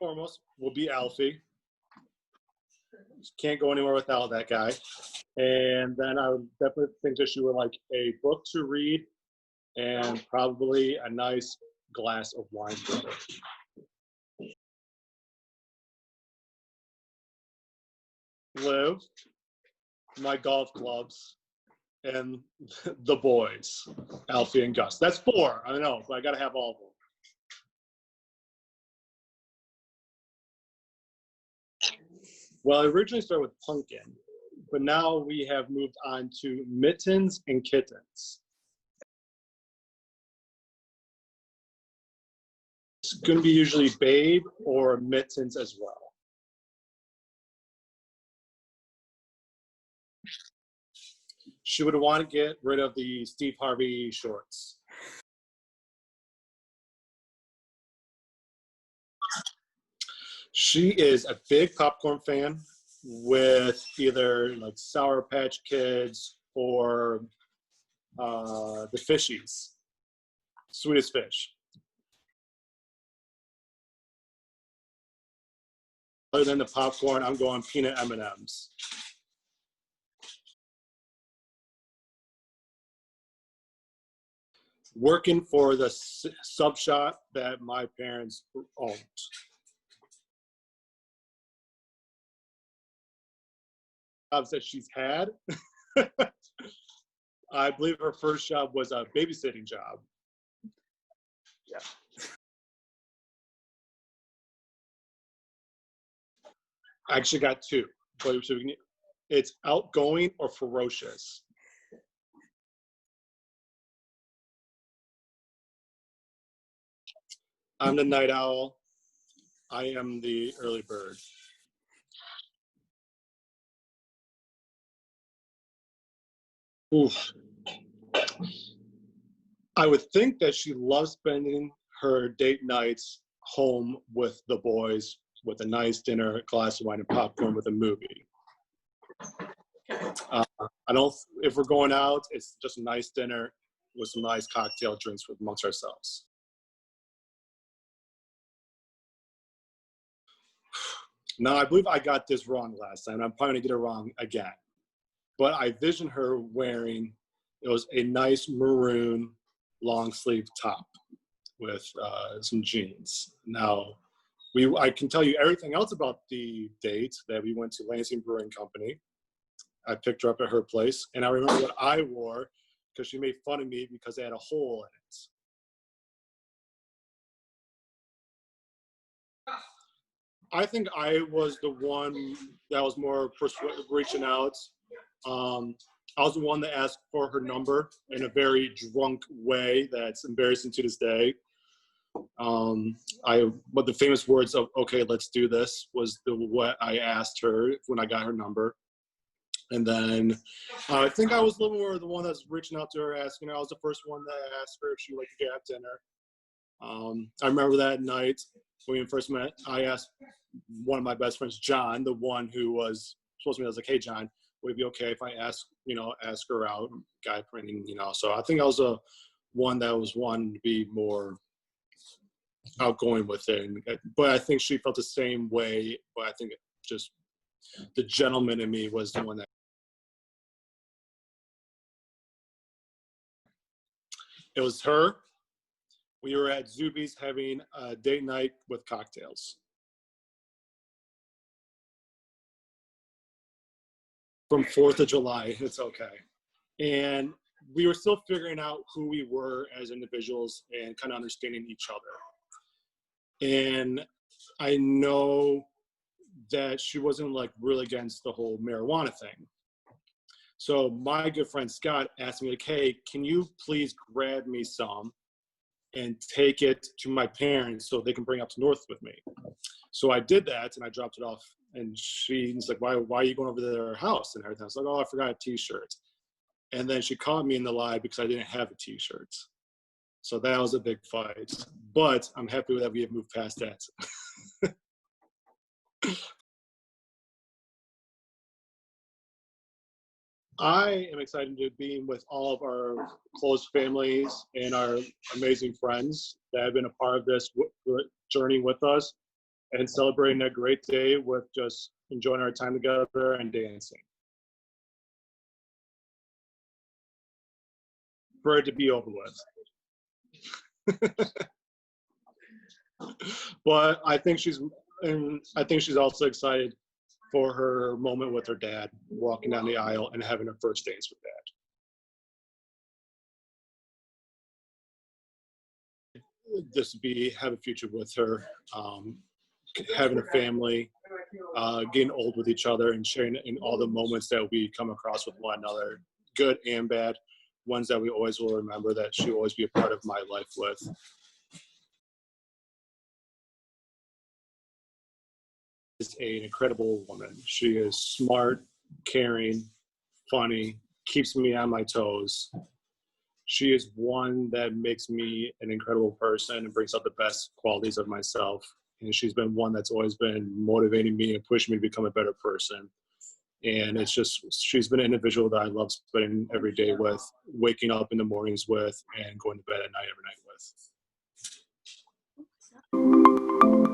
foremost will be Alfie. Can't go anywhere without that guy. And then I would definitely think that she would like a book to read and probably a nice glass of wine with her. Liv, my golf clubs, and the boys, Alfie and Gus. That's 4, I know, but I gotta have all of them. Well, I originally started with Pumpkin, but now we have moved on to Mittens and Kittens. It's gonna be usually Babe or Mittens as well. She would want to get rid of the Steve Harvey shorts. She is a big popcorn fan with either like Sour Patch Kids or the Fishies, Sweetest Fish. Other than the popcorn, I'm going peanut M&Ms. Working for the sub shop that my parents owned. Jobs that she's had. I believe her first job was a babysitting job. Yeah. I actually got 2, but it's outgoing or ferocious. I'm the night owl. I am the early bird. Oof. I would think that she loves spending her date nights home with the boys with a nice dinner, a glass of wine, and popcorn with a movie. I don't. If we're going out, it's just a nice dinner with some nice cocktail drinks amongst ourselves. Now, I believe I got this wrong last time. I'm probably gonna get it wrong again. But I visioned her wearing, it was a nice maroon long sleeve top with some jeans. Now, I can tell you everything else about the date that we went to Lansing Brewing Company. I picked her up at her place, and I remember what I wore because she made fun of me because I had a hole in it. I think I was the one that was more reaching out. I was the one that asked for her number in a very drunk way that's embarrassing to this day. But the famous words of "Okay, let's do this" was what I asked her when I got her number. And then I think I was a little more the one that's reaching out to her, asking her. I was the first one that asked her if she would like to get dinner. I remember that night when we first met, I asked one of my best friends, John, the one who was supposed to be, I was like, "Hey, John, would it be okay if I ask her out?" Guy printing, So I think I was one that was wanting to be more outgoing with it. But I think she felt the same way. But I think just the gentleman in me was the one that. It was her. We were at Zuby's having a date night with cocktails. From 4th of July, it's okay. And we were still figuring out who we were as individuals and kind of understanding each other. And I know that she wasn't like really against the whole marijuana thing. So my good friend Scott asked me, like, "Hey, can you please grab me some and take it to my parents so they can bring it up to North with me?" So I did that, and I dropped it off. And she's like, why are you going over to their house and everything? I was like, "Oh, I forgot a T-shirt." And then she caught me in the lie because I didn't have a T-shirt. So that was a big fight. But I'm happy that we have moved past that. I am excited to be with all of our close families and our amazing friends that have been a part of this journey with us. and celebrating a great day with just enjoying our time together and dancing. For it to be over with. But I think she's also excited for her moment with her dad, walking down the aisle and having her first dance with dad. Just have a future with her, having a family, getting old with each other, and sharing in all the moments that we come across with one another, good and bad, ones that we always will remember, that she will always be a part of my life with. Is an incredible woman. She is smart, caring, funny, keeps me on my toes. She is one that makes me an incredible person and brings out the best qualities of myself. And she's been one that's always been motivating me and pushing me to become a better person. And she's been an individual that I love spending every day with, waking up in the mornings with, and going to bed at night every night with.